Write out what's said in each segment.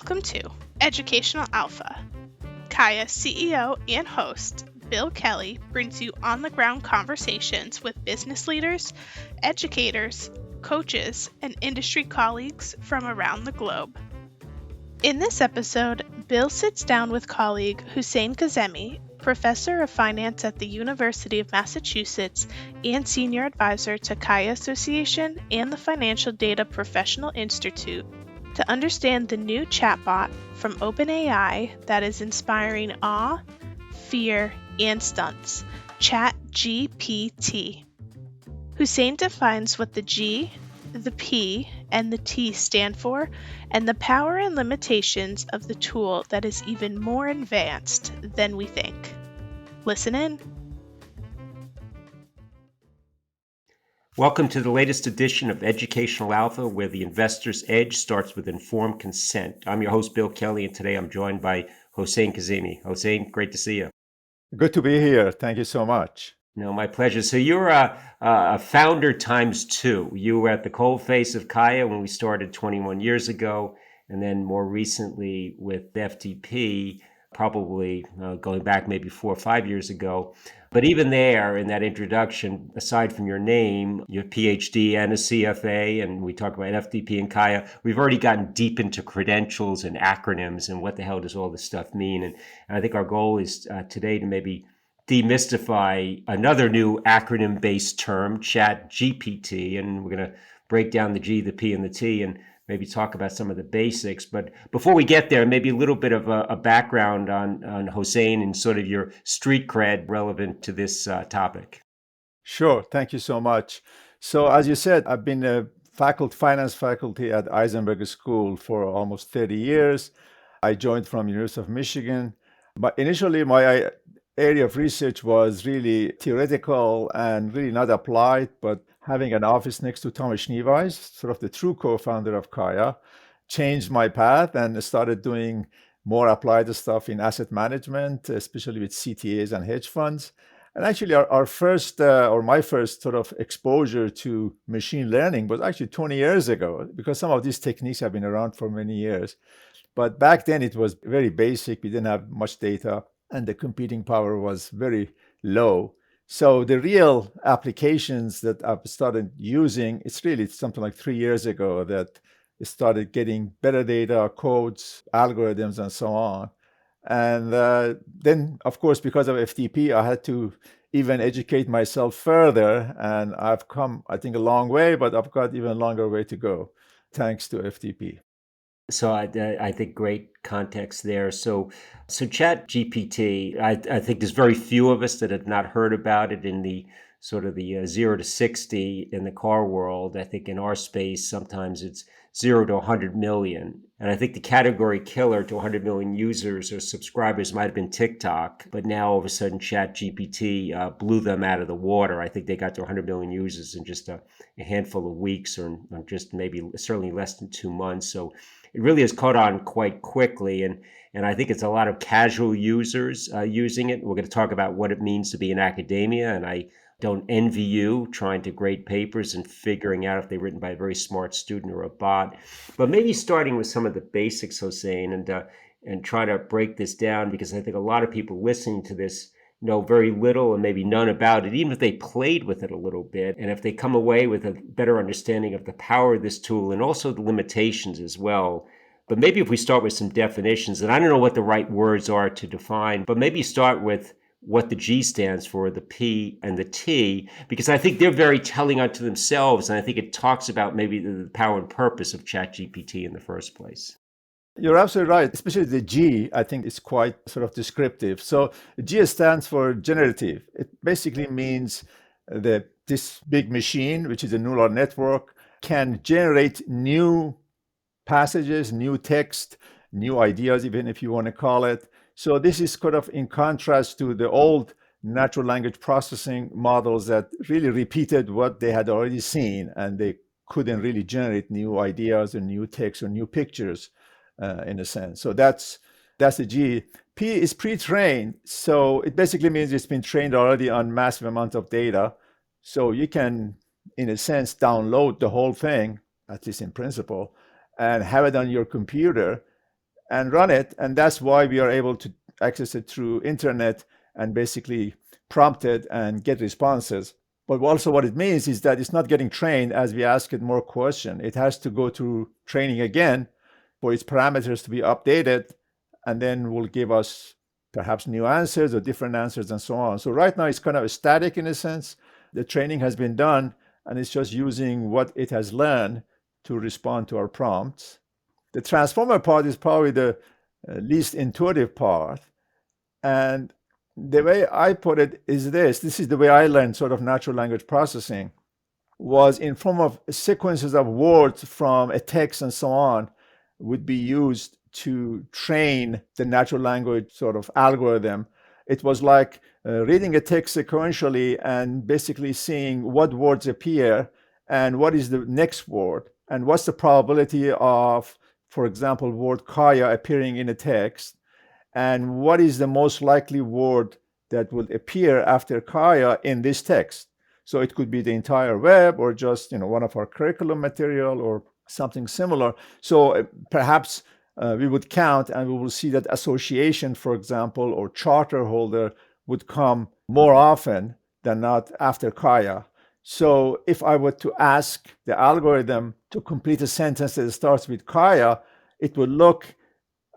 Welcome to Educational Alpha. CAIA CEO and host Bill Kelly brings you on-the-ground conversations with business leaders, educators, coaches, and industry colleagues from around the globe. In this episode, Bill sits down with colleague Hossein Kazemi, professor of finance at the University of Massachusetts and senior advisor to CAIA Association and the Financial Data Professional Institute, to understand the new chatbot from OpenAI that is inspiring awe, fear, and stunts, ChatGPT. Hossein defines what the G, the P, and the T stand for, and the power and limitations of the tool that is even more advanced than we think. Listen in. Welcome to the latest edition of Educational Alpha, where the investor's edge starts with informed consent. I'm your host, Bill Kelly, and today I'm joined by Hossein Kazemi. Hossein, great to see you. Good to be here. Thank you so much. No, my pleasure. So you're a founder times two. You were at the coalface of CAIA when we started 21 years ago, and then more recently with FTP, probably going back maybe 4 or 5 years ago. But even there, in that introduction, aside from your name, your PhD and a CFA, and we talk about FTP and CAIA, we've already gotten deep into credentials and acronyms and what the hell does all this stuff mean. And I think our goal is today to maybe demystify another new acronym-based term, ChatGPT, and we're going to break down the G, the P, and the T, and maybe talk about some of the basics. But before we get there, maybe a little bit of a background on Hossein and sort of your street cred relevant to this topic. Sure. Thank you so much. So as you said, I've been a finance faculty at Isenberg School for almost 30 years. I joined from University of Michigan. But initially, my area of research was really theoretical and really not applied, but having an office next to Thomas Schneeweiss, sort of the true co-founder of CAIA, changed my path and started doing more applied stuff in asset management, especially with CTAs and hedge funds. And actually our first, or my first sort of exposure to machine learning was actually 20 years ago, because some of these techniques have been around for many years. But back then it was very basic. We didn't have much data and the computing power was very low. So the real applications that I've started using, it's really something like 3 years ago that it started getting better data, codes, algorithms, and so on. And then, of course, because of FTP, I had to even educate myself further. And I've come, I think, a long way, but I've got even a longer way to go, thanks to FTP. So I think great context there. So ChatGPT, I think there's very few of us that have not heard about it in the sort of the 0 to 60 in the car world. I think in our space, sometimes it's 0 to 100 million. And I think the category killer to 100 million users or subscribers might have been TikTok, but now all of a sudden ChatGPT blew them out of the water. I think they got to 100 million users in just a handful of weeks or just maybe certainly less than 2 months. So it really has caught on quite quickly. And I think it's a lot of casual users using it. We're going to talk about what it means to be in academia. And I don't envy you trying to grade papers and figuring out if they're written by a very smart student or a bot. But maybe starting with some of the basics, Hossein, and try to break this down, because I think a lot of people listening to this know very little and maybe none about it, even if they played with it a little bit. And if they come away with a better understanding of the power of this tool and also the limitations as well. But maybe if we start with some definitions, and I don't know what the right words are to define, but maybe start with what the G stands for, the P and the T, because I think they're very telling unto themselves. And I think it talks about maybe the power and purpose of ChatGPT in the first place. You're absolutely right. Especially the G, I think is quite sort of descriptive. So G stands for generative. It basically means that this big machine, which is a neural network, can generate new passages, new text, new ideas, even if you want to call it. So this is kind of in contrast to the old natural language processing models that really repeated what they had already seen, and they couldn't really generate new ideas or new text or new pictures. In a sense. So that's the G. P is pre-trained. So it basically means it's been trained already on massive amounts of data. So you can, in a sense, download the whole thing, at least in principle, and have it on your computer. and run it. And that's why we are able to access it through internet and basically prompt it and get responses. But also what it means is that it's not getting trained as we ask it more questions. It has to go through training again for its parameters to be updated, and then will give us perhaps new answers or different answers and so on. So right now it's kind of static in a sense. The training has been done and it's just using what it has learned to respond to our prompts. The transformer part is probably the least intuitive part. And the way I put it is this is the way I learned sort of natural language processing, was in form of sequences of words from a text and so on would be used to train the natural language sort of algorithm. It was like reading a text sequentially and basically seeing what words appear and what is the next word and what's the probability of, for example, word CAIA appearing in a text, and what is the most likely word that would appear after CAIA in this text. So it could be the entire web or just one of our curriculum material or something similar. So perhaps we would count and we will see that association, for example, or charter holder would come more often than not after CAIA. So if I were to ask the algorithm to complete a sentence that starts with CAIA, it would look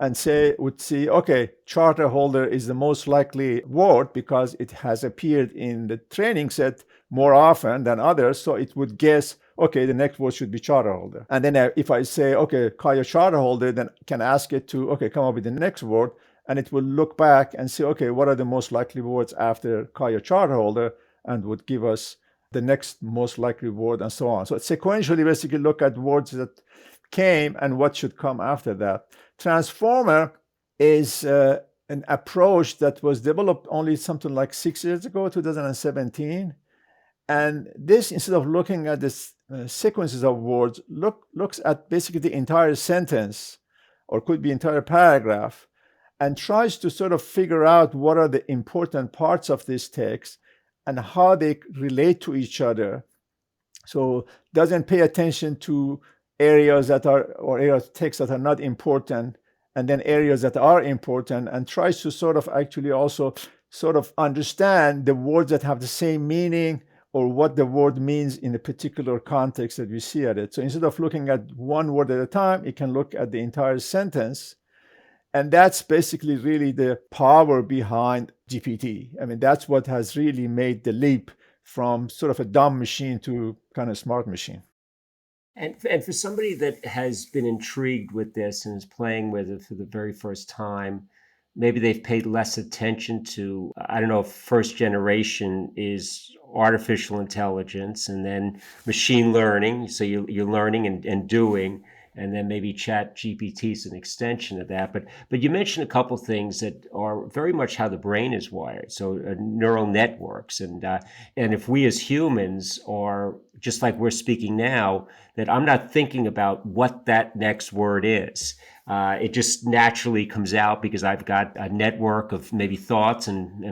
and would see, okay, charter holder is the most likely word because it has appeared in the training set more often than others. So it would guess, okay, the next word should be charter holder. And then if I say, okay, CAIA charter holder, then can ask it to, okay, come up with the next word. And it will look back and say, okay, what are the most likely words after CAIA charter holder, and would give us the next most likely word and so on. So it sequentially basically look at words that came and what should come after that. Transformer is an approach that was developed only something like 6 years ago, 2017. And this, instead of looking at the sequences of words, looks at basically the entire sentence, or could be entire paragraph, and tries to sort of figure out what are the important parts of this text and how they relate to each other. So doesn't pay attention to areas that are, or areas of text that are not important, and then areas that are important, and tries to sort of actually also sort of understand the words that have the same meaning, or what the word means in a particular context that we see at it. So instead of looking at one word at a time, it can look at the entire sentence. And that's basically really the power behind GPT. I mean, that's what has really made the leap from sort of a dumb machine to kind of smart machine. And for somebody that has been intrigued with this and is playing with it for the very first time, maybe they've paid less attention to, I don't know if first generation is artificial intelligence and then machine learning. So you're learning and doing, and then maybe ChatGPT is an extension of that. But you mentioned a couple things that are very much how the brain is wired. So neural networks, and if we as humans are just like we're speaking now, that I'm not thinking about what that next word is. It just naturally comes out because I've got a network of maybe thoughts, and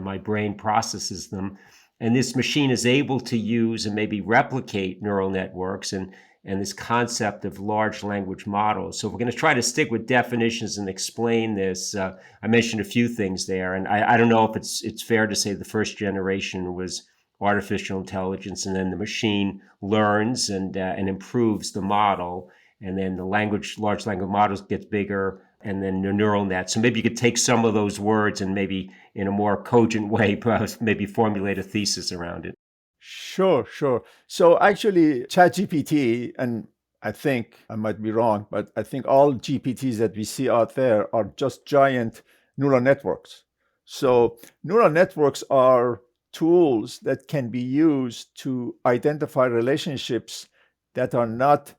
my brain processes them. And this machine is able to use and maybe replicate neural networks and this concept of large language models. So we're going to try to stick with definitions and explain this. I mentioned a few things there, and I don't know if it's fair to say the first generation was artificial intelligence, and then the machine learns and improves the model, and then the large language models gets bigger, and then the neural net. So maybe you could take some of those words and maybe in a more cogent way, perhaps maybe formulate a thesis around it. Sure. So actually, ChatGPT, and I think I might be wrong, but I think all GPTs that we see out there are just giant neural networks. So neural networks are tools that can be used to identify relationships that are not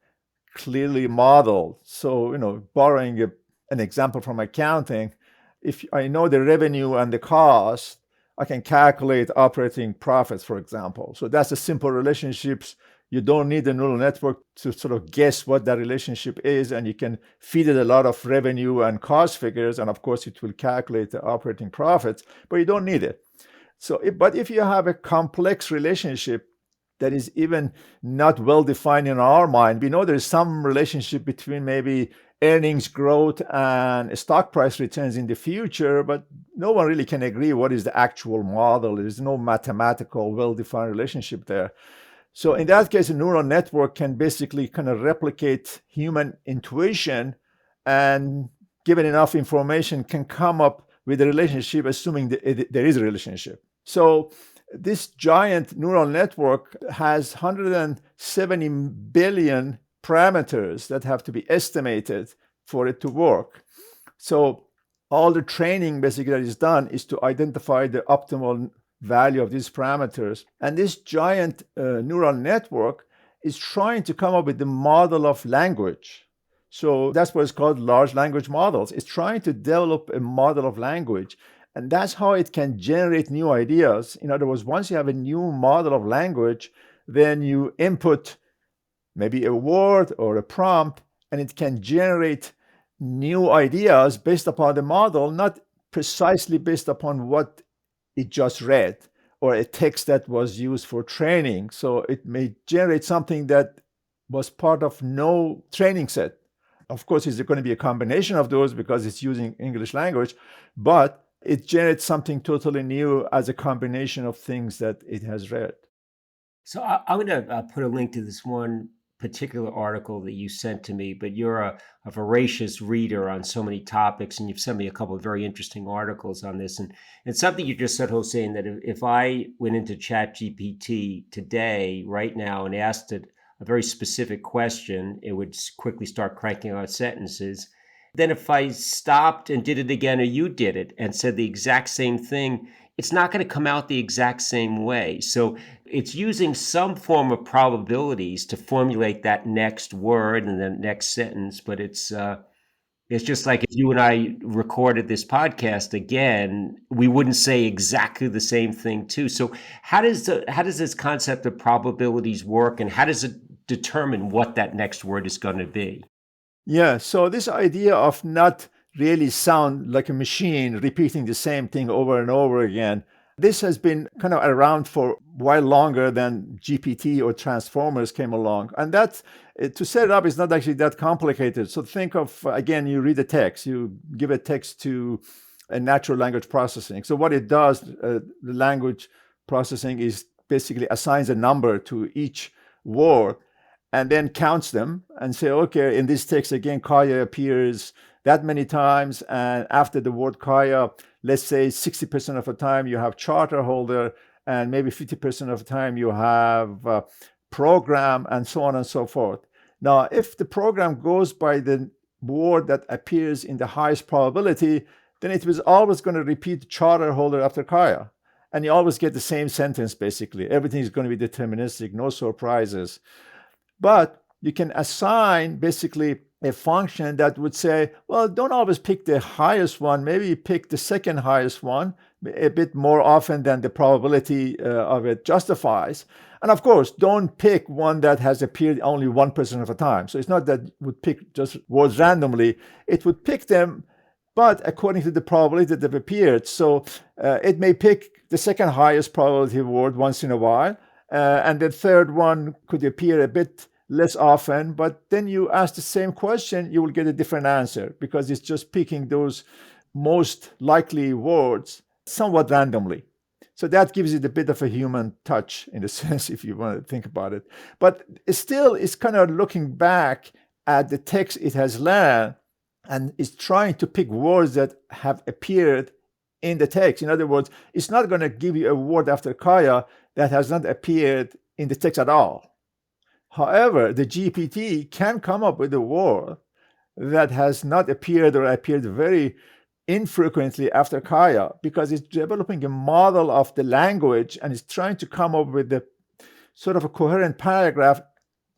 clearly modeled. So, borrowing an example from accounting, if I know the revenue and the cost, I can calculate operating profits, for example. So that's a simple relationships. You don't need a neural network to sort of guess what that relationship is, and you can feed it a lot of revenue and cost figures, and of course it will calculate the operating profits, but you don't need it. But if you have a complex relationship that is even not well defined in our mind, we know there's some relationship between maybe earnings growth and stock price returns in the future, but no one really can agree what is the actual model. There's no mathematical, well-defined relationship there. So in that case, a neural network can basically kind of replicate human intuition, and given enough information can come up with a relationship, assuming that there is a relationship. So this giant neural network has 170 billion parameters that have to be estimated for it to work. So all the training basically that is done is to identify the optimal value of these parameters. And this giant neural network is trying to come up with the model of language. So that's what it's called large language models. It's trying to develop a model of language. And that's how it can generate new ideas. In other words, once you have a new model of language, then you input maybe a word or a prompt, and it can generate new ideas based upon the model, not precisely based upon what it just read or a text that was used for training. So it may generate something that was part of no training set. Of course, it's going to be a combination of those because it's using English language, but it generates something totally new as a combination of things that it has read. So I'm going to put a link to this one particular article that you sent to me, but you're a voracious reader on so many topics, and you've sent me a couple of very interesting articles on this. And it's something you just said, Hossein, that if I went into ChatGPT today, right now, and asked it a very specific question, it would quickly start cranking out sentences. Then if I stopped and did it again, or you did it and said the exact same thing, it's not going to come out the exact same way. So it's using some form of probabilities to formulate that next word and the next sentence. But it's just like if you and I recorded this podcast again, we wouldn't say exactly the same thing too. So how does this concept of probabilities work, and how does it determine what that next word is going to be? Yeah, so this idea of not really sound like a machine repeating the same thing over and over again, this has been kind of around for a while longer than GPT or transformers came along. And that, to set it up, is not actually that complicated. So think of, again, you read a text, you give a text to a natural language processing. So what it does, the language processing, is basically assigns a number to each word and then counts them and say, okay, in this text, again, CAIA appears that many times. And after the word CAIA, let's say 60% of the time you have charter holder, and maybe 50% of the time you have program, and so on and so forth. Now, if the program goes by the word that appears in the highest probability, then it was always going to repeat charter holder after CAIA. And you always get the same sentence, basically. Everything is going to be deterministic, no surprises. But you can assign basically a function that would say, well, don't always pick the highest one. Maybe pick the second highest one a bit more often than the probability of it justifies. And of course, don't pick one that has appeared only 1% of the time. So it's not that it would pick just words randomly. It would pick them, but according to the probability that they've appeared. So it may pick the second highest probability word once in a while. And the third one could appear a bit less often, but then you ask the same question, you will get a different answer because it's just picking those most likely words somewhat randomly. So that gives it a bit of a human touch in a sense, if you want to think about it. But still, it's kind of looking back at the text it has learned and is trying to pick words that have appeared in the text. In other words, it's not going to give you a word after CAIA that has not appeared in the text at all. However, the GPT can come up with a word that has not appeared or appeared very infrequently after CAIA because it's developing a model of the language and it's trying to come up with a sort of a coherent paragraph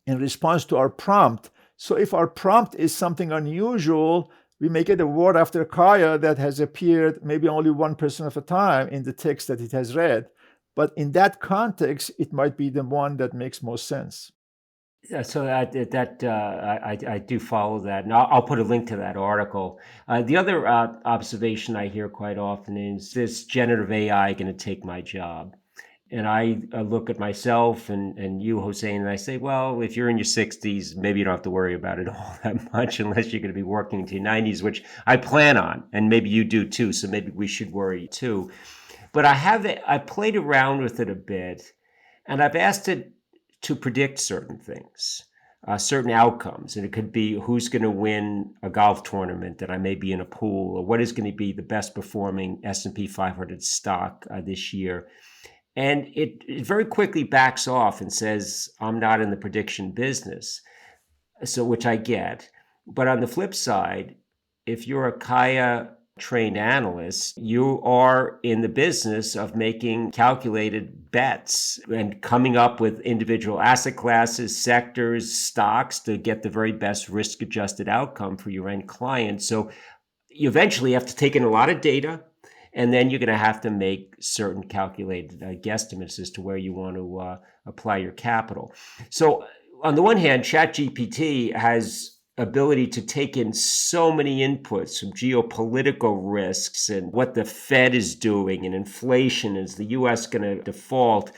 in response to our prompt. So if our prompt is something unusual, we may get a word after CAIA that has appeared maybe only 1% of the time in the text that it has read. But in that context, it might be the one that makes most sense. Yeah, so I do follow that, and I'll put a link to that article. The other observation I hear quite often is this generative AI going to take my job? And I look at myself and you, Hossein, and I say, well, if you're in your 60s, maybe you don't have to worry about it all that much unless you're going to be working into your 90s, which I plan on. And maybe you do too. So maybe we should worry too. But I played around with it a bit, and I've asked it to predict certain things, certain outcomes. And it could be who's going to win a golf tournament that I may be in a pool, or what is going to be the best performing S&P 500 stock this year. And it very quickly backs off and says, I'm not in the prediction business. So, which I get. But on the flip side, if you're a CAIA trained analyst, you are in the business of making calculated bets and coming up with individual asset classes, sectors, stocks to get the very best risk adjusted outcome for your end client. So you eventually have to take in a lot of data, and then you're going to have to make certain calculated guesstimates as to where you want to apply your capital. So on the one hand, ChatGPT has ability to take in so many inputs from geopolitical risks and what the Fed is doing and inflation. Is the US going to default?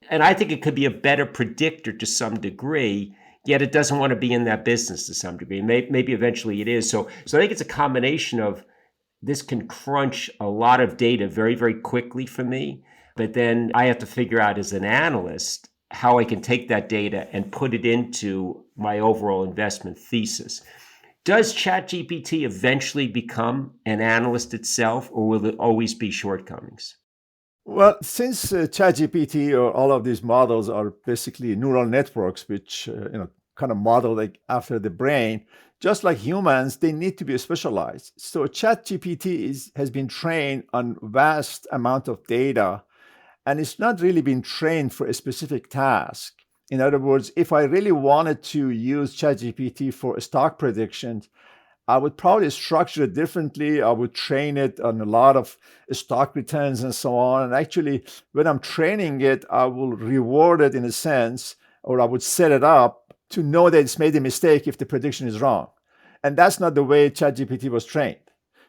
And I think it could be a better predictor to some degree, yet it doesn't want to be in that business to some degree. Maybe eventually it is. So I think it's a combination of this can crunch a lot of data very, very quickly for me. But then I have to figure out as an analyst how I can take that data and put it into my overall investment thesis. Does ChatGPT eventually become an analyst itself, or will it always be shortcomings? Well, since ChatGPT or all of these models are basically neural networks, which kind of model like after the brain, just like humans, they need to be specialized. So ChatGPT has been trained on vast amount of data, and it's not really been trained for a specific task. In other words, if I really wanted to use ChatGPT for stock predictions, I would probably structure it differently. I would train it on a lot of stock returns and so on. And actually, when I'm training it, I will reward it in a sense, or I would set it up to know that it's made a mistake if the prediction is wrong. And that's not the way ChatGPT was trained.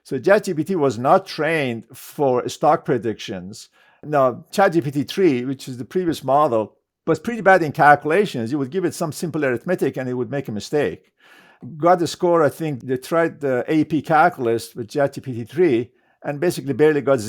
So ChatGPT was not trained for stock predictions. Now, ChatGPT 3, which is the previous model, was pretty bad in calculations. You would give it some simple arithmetic and it would make a mistake. Got the score, I think they tried the AP calculus with ChatGPT 3 and basically barely got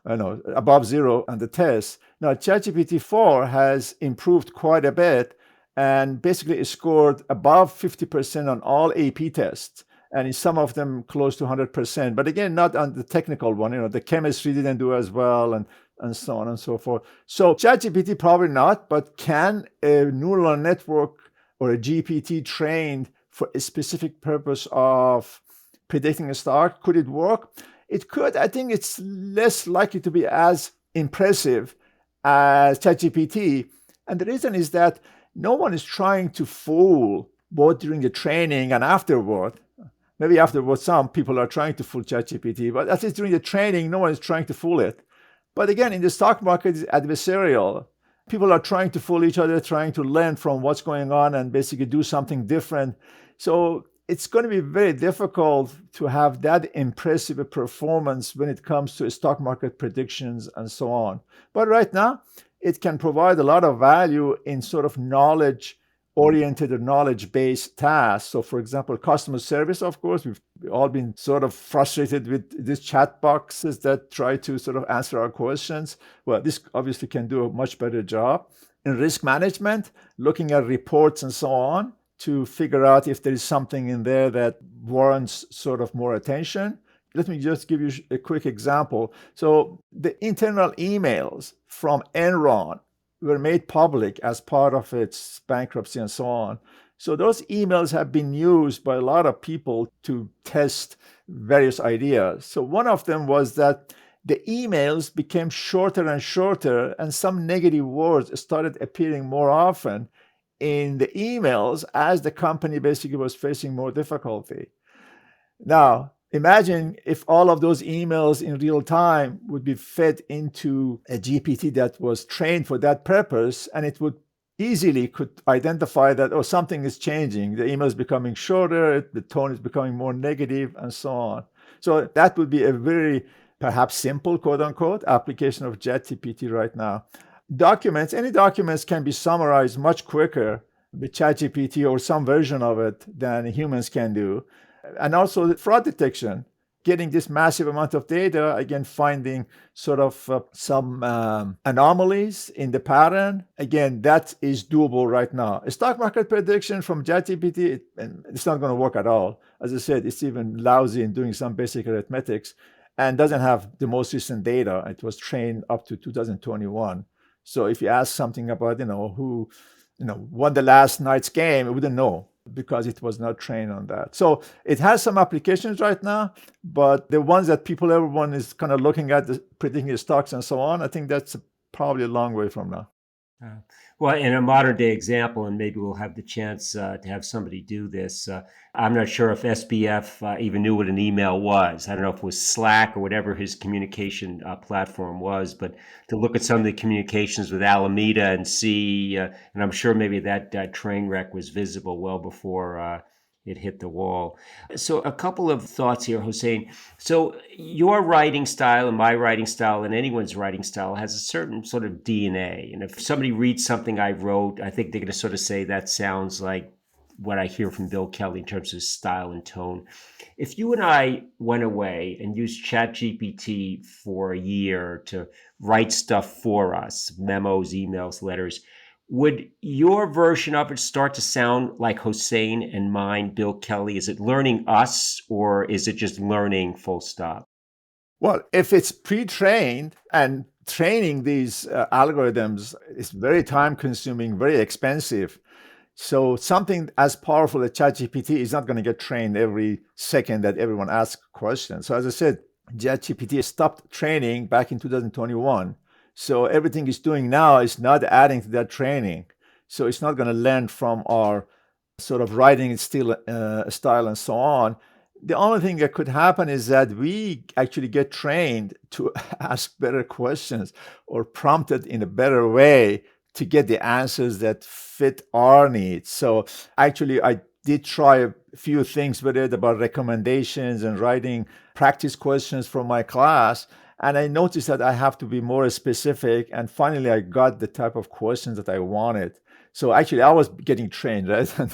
above zero on the test. Now, ChatGPT 4 has improved quite a bit and basically it scored above 50% on all AP tests. And in some of them close to 100%. But again, not on the technical one. The chemistry didn't do as well and so on and so forth. So ChatGPT probably not, but can a neural network or a GPT trained for a specific purpose of predicting a stock, could it work? It could. I think it's less likely to be as impressive as ChatGPT. And the reason is that no one is trying to fool both during the training and afterward. Maybe afterward, some people are trying to fool ChatGPT, but at least during the training, no one is trying to fool it. But again, in the stock market, it's adversarial. People are trying to fool each other, trying to learn from what's going on and basically do something different. So it's going to be very difficult to have that impressive a performance when it comes to stock market predictions and so on. But right now, it can provide a lot of value in sort of knowledge-oriented or knowledge-based tasks. So for example, customer service, of course, we've all been sort of frustrated with these chat boxes that try to sort of answer our questions. Well, this obviously can do a much better job. In risk management, looking at reports and so on to figure out if there is something in there that warrants sort of more attention. Let me just give you a quick example. So the internal emails from Enron were made public as part of its bankruptcy and so on. So those emails have been used by a lot of people to test various ideas. So one of them was that the emails became shorter and shorter, and some negative words started appearing more often in the emails as the company basically was facing more difficulty. Now, imagine if all of those emails in real time would be fed into a GPT that was trained for that purpose, and it would easily could identify that, oh, something is changing. The email is becoming shorter, the tone is becoming more negative, and so on. So that would be a very, perhaps simple, quote unquote, application of ChatGPT right now. documents, any documents can be summarized much quicker with ChatGPT or some version of it than humans can do. And also fraud detection, getting this massive amount of data, again, finding sort of some anomalies in the pattern. Again, that is doable right now. A stock market prediction from ChatGPT, it's not going to work at all. As I said, it's even lousy in doing some basic arithmetics and doesn't have the most recent data. It was trained up to 2021. So if you ask something about, who, won the last night's game, it wouldn't know because it was not trained on that. So it has some applications right now, but the ones that everyone is kind of looking at, predicting the stocks and so on, I think that's probably a long way from now. Well, in a modern day example, and maybe we'll have the chance to have somebody do this. I'm not sure if SBF even knew what an email was. I don't know if it was Slack or whatever his communication platform was, but to look at some of the communications with Alameda and see, and I'm sure maybe that train wreck was visible well before it hit the wall. So a couple of thoughts here, Hossein. So your writing style and my writing style and anyone's writing style has a certain sort of DNA. And if somebody reads something I wrote, I think they're going to sort of say that sounds like what I hear from Bill Kelly in terms of style and tone. If you and I went away and used ChatGPT for a year to write stuff for us, memos, emails, letters, would your version of it start to sound like Hossein and mine, Bill Kelly? Is it learning us or is it just learning full stop? Well, if it's pre-trained and training these algorithms is very time consuming, very expensive. So something as powerful as ChatGPT is not going to get trained every second that everyone asks questions. So as I said, ChatGPT stopped training back in 2021. So everything it's doing now is not adding to that training. So it's not going to learn from our sort of writing style and so on. The only thing that could happen is that we actually get trained to ask better questions or prompted in a better way to get the answers that fit our needs. So actually, I did try a few things with it about recommendations and writing practice questions for my class. And I noticed that I have to be more specific. And finally, I got the type of questions that I wanted. So actually, I was getting trained, right? And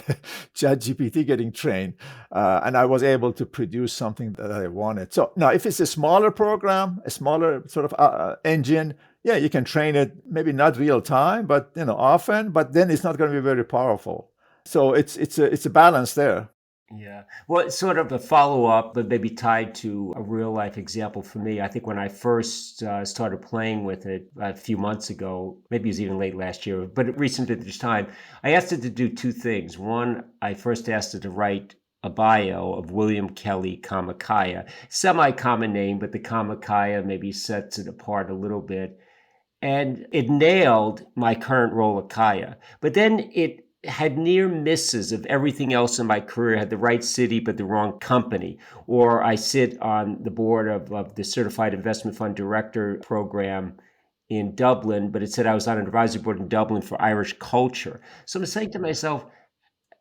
ChatGPT getting trained. And I was able to produce something that I wanted. So now, if it's a smaller program, a smaller sort of engine, yeah, you can train it, maybe not real time, but often, but then it's not going to be very powerful. So it's a balance there. Yeah. Well, it's sort of a follow-up, but maybe tied to a real life example for me. I think when I first started playing with it a few months ago, maybe it was even late last year, but recent at this time, I asked it to do two things. One, I first asked it to write a bio of William Kelly, CAIA. Semi-common name, but the CAIA maybe sets it apart a little bit. And it nailed my current role at CAIA. But then it had near misses of everything else in my career. I had the right city, but the wrong company. Or I sit on the board of the Certified Investment Fund Director program in Dublin, but it said I was on an advisory board in Dublin for Irish culture. So I'm saying to myself,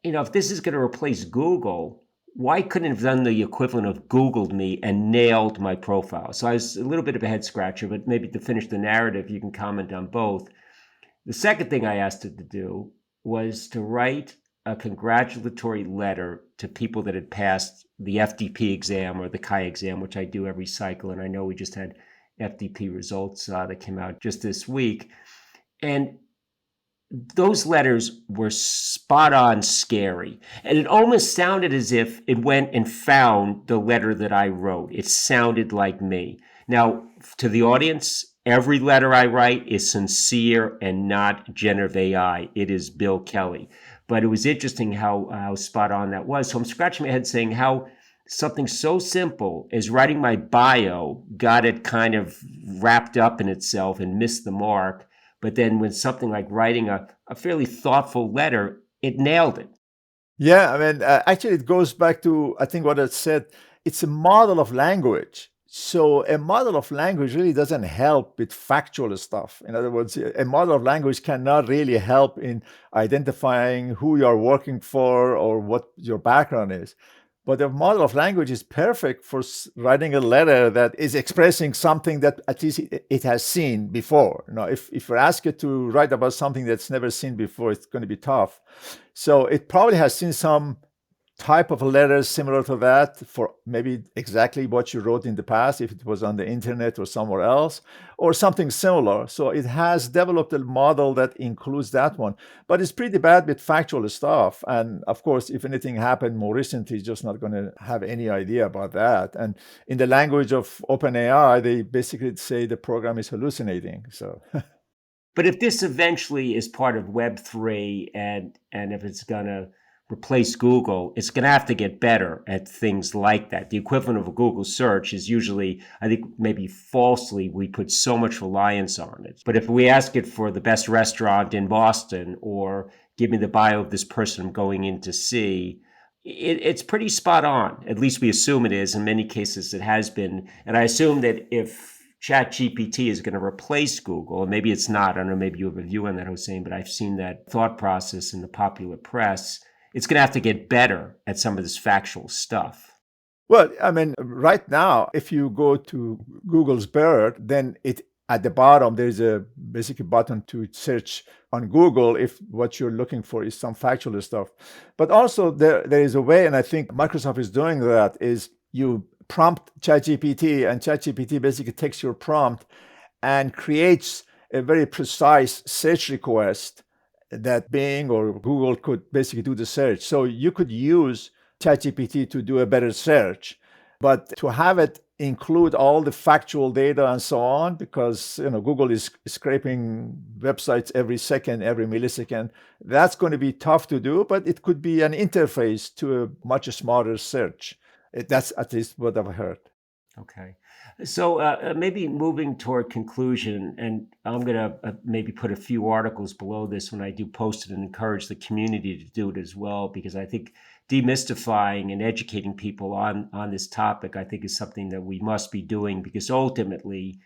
if this is going to replace Google, why couldn't it have done the equivalent of Googled me and nailed my profile? So I was a little bit of a head scratcher, but maybe to finish the narrative, you can comment on both. The second thing I asked it to do was to write a congratulatory letter to people that had passed the FDP exam or the CAIA exam, which I do every cycle. And I know we just had FDP results that came out just this week. And those letters were spot on scary. And it almost sounded as if it went and found the letter that I wrote. It sounded like me. Now, to the audience, every letter I write is sincere and not generative AI. It is Bill Kelly. But it was interesting how spot on that was. So I'm scratching my head saying how something so simple as writing my bio got it kind of wrapped up in itself and missed the mark. But then when something like writing a fairly thoughtful letter, it nailed it. Yeah, I mean, actually, it goes back to, I think, what I said. It's a model of language. So a model of language really doesn't help with factual stuff. In other words, a model of language cannot really help in identifying who you're working for or what your background is. But the model of language is perfect for writing a letter that is expressing something that at least it has seen before. If you ask it to write about something that's never seen before, it's going to be tough. So it probably has seen some type of letters similar to that for maybe exactly what you wrote in the past, if it was on the internet or somewhere else, or something similar. So it has developed a model that includes that one, but it's pretty bad with factual stuff. And of course, if anything happened more recently, it's just not going to have any idea about that. And in the language of OpenAI, they basically say the program is hallucinating. So. But if this eventually is part of Web3 and if it's going to replace Google, it's going to have to get better at things like that. The equivalent of a Google search is usually, I think maybe falsely, we put so much reliance on it. But if we ask it for the best restaurant in Boston or give me the bio of this person I'm going in to see, it's pretty spot on. At least we assume it is. In many cases, it has been. And I assume that if ChatGPT is going to replace Google, and maybe it's not, I don't know, maybe you have a view on that, Hossein, but I've seen that thought process in the popular press. It's going to have to get better at some of this factual stuff. Well, I mean, right now, if you go to Google's BERT, then at the bottom, there's a basically button to search on Google if what you're looking for is some factual stuff. But also there is a way, and I think Microsoft is doing that, is you prompt ChatGPT, and ChatGPT basically takes your prompt and creates a very precise search request that Bing or Google could basically do the search. So you could use ChatGPT to do a better search, but to have it include all the factual data and so on, because Google is scraping websites every second, every millisecond, that's going to be tough to do, but it could be an interface to a much smarter search. That's at least what I've heard. Okay. So maybe moving toward conclusion, and I'm going to maybe put a few articles below this when I do post it and encourage the community to do it as well, because I think demystifying and educating people on this topic, I think, is something that we must be doing, because ultimately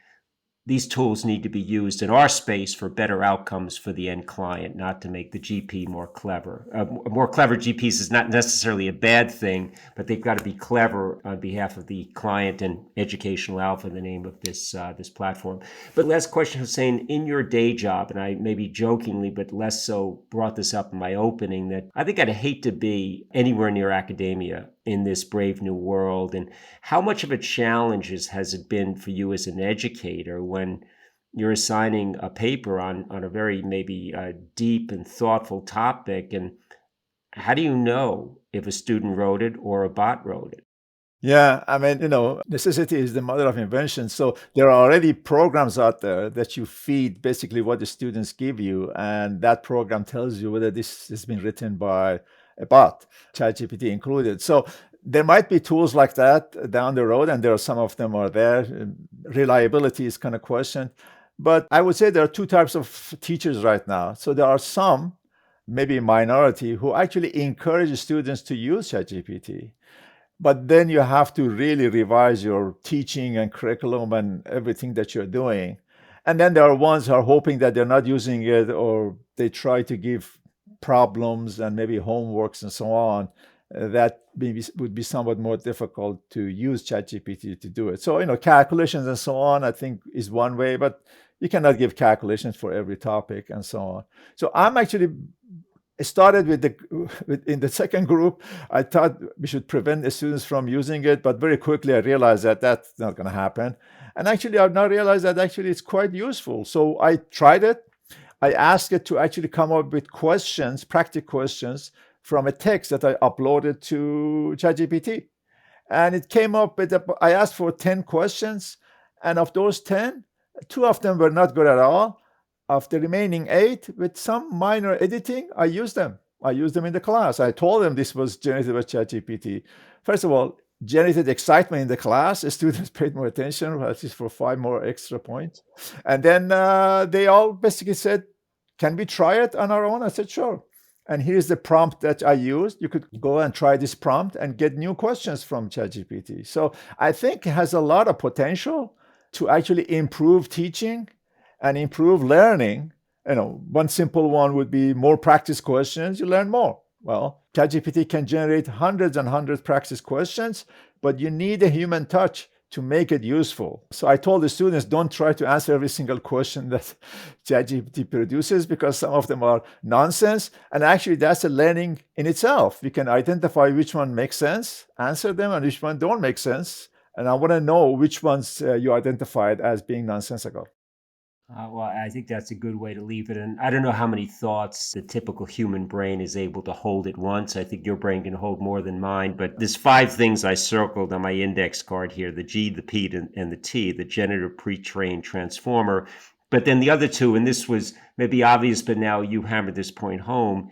these tools need to be used in our space for better outcomes for the end client, not to make the GP more clever. More clever GPs is not necessarily a bad thing, but they've got to be clever on behalf of the client, and educational alpha, the name of this platform. But last question, Hossein, in your day job, and I maybe jokingly, but less so, brought this up in my opening, that I think I'd hate to be anywhere near academia in this brave new world. And how much of a challenge has it been for you as an educator when you're assigning a paper on a very maybe deep and thoughtful topic? And how do you know if a student wrote it or a bot wrote it? Yeah, I mean, necessity is the mother of invention. So there are already programs out there that you feed basically what the students give you, and that program tells you whether this has been written by a bot, ChatGPT included. So there might be tools like that down the road, and there are some of them are there. Reliability is kind of questioned. But I would say there are two types of teachers right now. So there are some, maybe a minority, who actually encourage students to use ChatGPT. But then you have to really revise your teaching and curriculum and everything that you're doing. And then there are ones who are hoping that they're not using it, or they try to give problems and maybe homeworks and so on, that maybe would be somewhat more difficult to use ChatGPT to do it. So, calculations and so on, I think, is one way, but you cannot give calculations for every topic and so on. So I'm actually started in the second group. I thought we should prevent the students from using it, but very quickly I realized that that's not going to happen. And actually, I've now realized that actually it's quite useful. So I tried it. I asked it to actually come up with questions, practical questions, from a text that I uploaded to ChatGPT. And it came up with, I asked for 10 questions. And of those 10, 2 of them were not good at all. Of the remaining 8, with some minor editing, I used them. I used them in the class. I told them this was generated by ChatGPT. First of all, generated excitement in the class. The students paid more attention, at least for 5 more extra points. And then they all basically said, can we try it on our own? I said, sure. And here's the prompt that I used. You could go and try this prompt and get new questions from ChatGPT. So I think it has a lot of potential to actually improve teaching and improve learning. One simple one would be more practice questions, you learn more. Well, ChatGPT can generate hundreds and hundreds practice questions, but you need a human touch to make it useful. So I told the students, don't try to answer every single question that ChatGPT produces because some of them are nonsense. And actually, that's a learning in itself. You can identify which one makes sense, answer them, and which one don't make sense. And I want to know which ones you identified as being nonsensical. Well, I think that's a good way to leave it. And I don't know how many thoughts the typical human brain is able to hold at once. I think your brain can hold more than mine. But there's 5 things I circled on my index card here: the G, the P, and the T, the generative pre-trained transformer. But then the other two, and this was maybe obvious, but now you hammered this point home,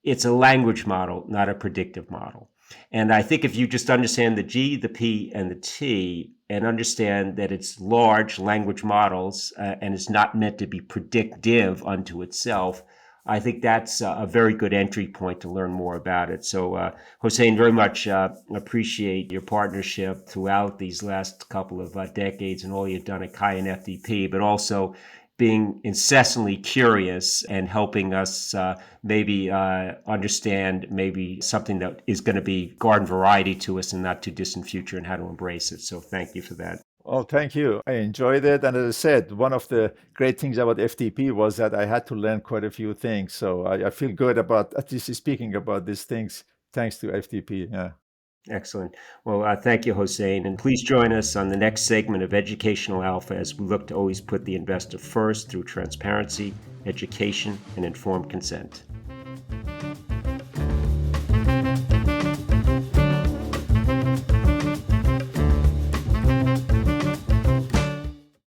it's a language model, not a predictive model. And I think if you just understand the G, the P, and the T, and understand that it's large language models and it's not meant to be predictive unto itself, I think that's a very good entry point to learn more about it. So, Hossein, very much appreciate your partnership throughout these last couple of decades and all you've done at CAIA and FDP, but also being incessantly curious and helping us maybe understand maybe something that is going to be garden variety to us in not too distant future and how to embrace it. So thank you for that. Oh, thank you. I enjoyed it. And as I said, one of the great things about FTP was that I had to learn quite a few things. So I feel good about at least speaking about these things thanks to FTP. Yeah. Excellent. Well, thank you, Hossein. And please join us on the next segment of Educational Alpha as we look to always put the investor first through transparency, education, and informed consent.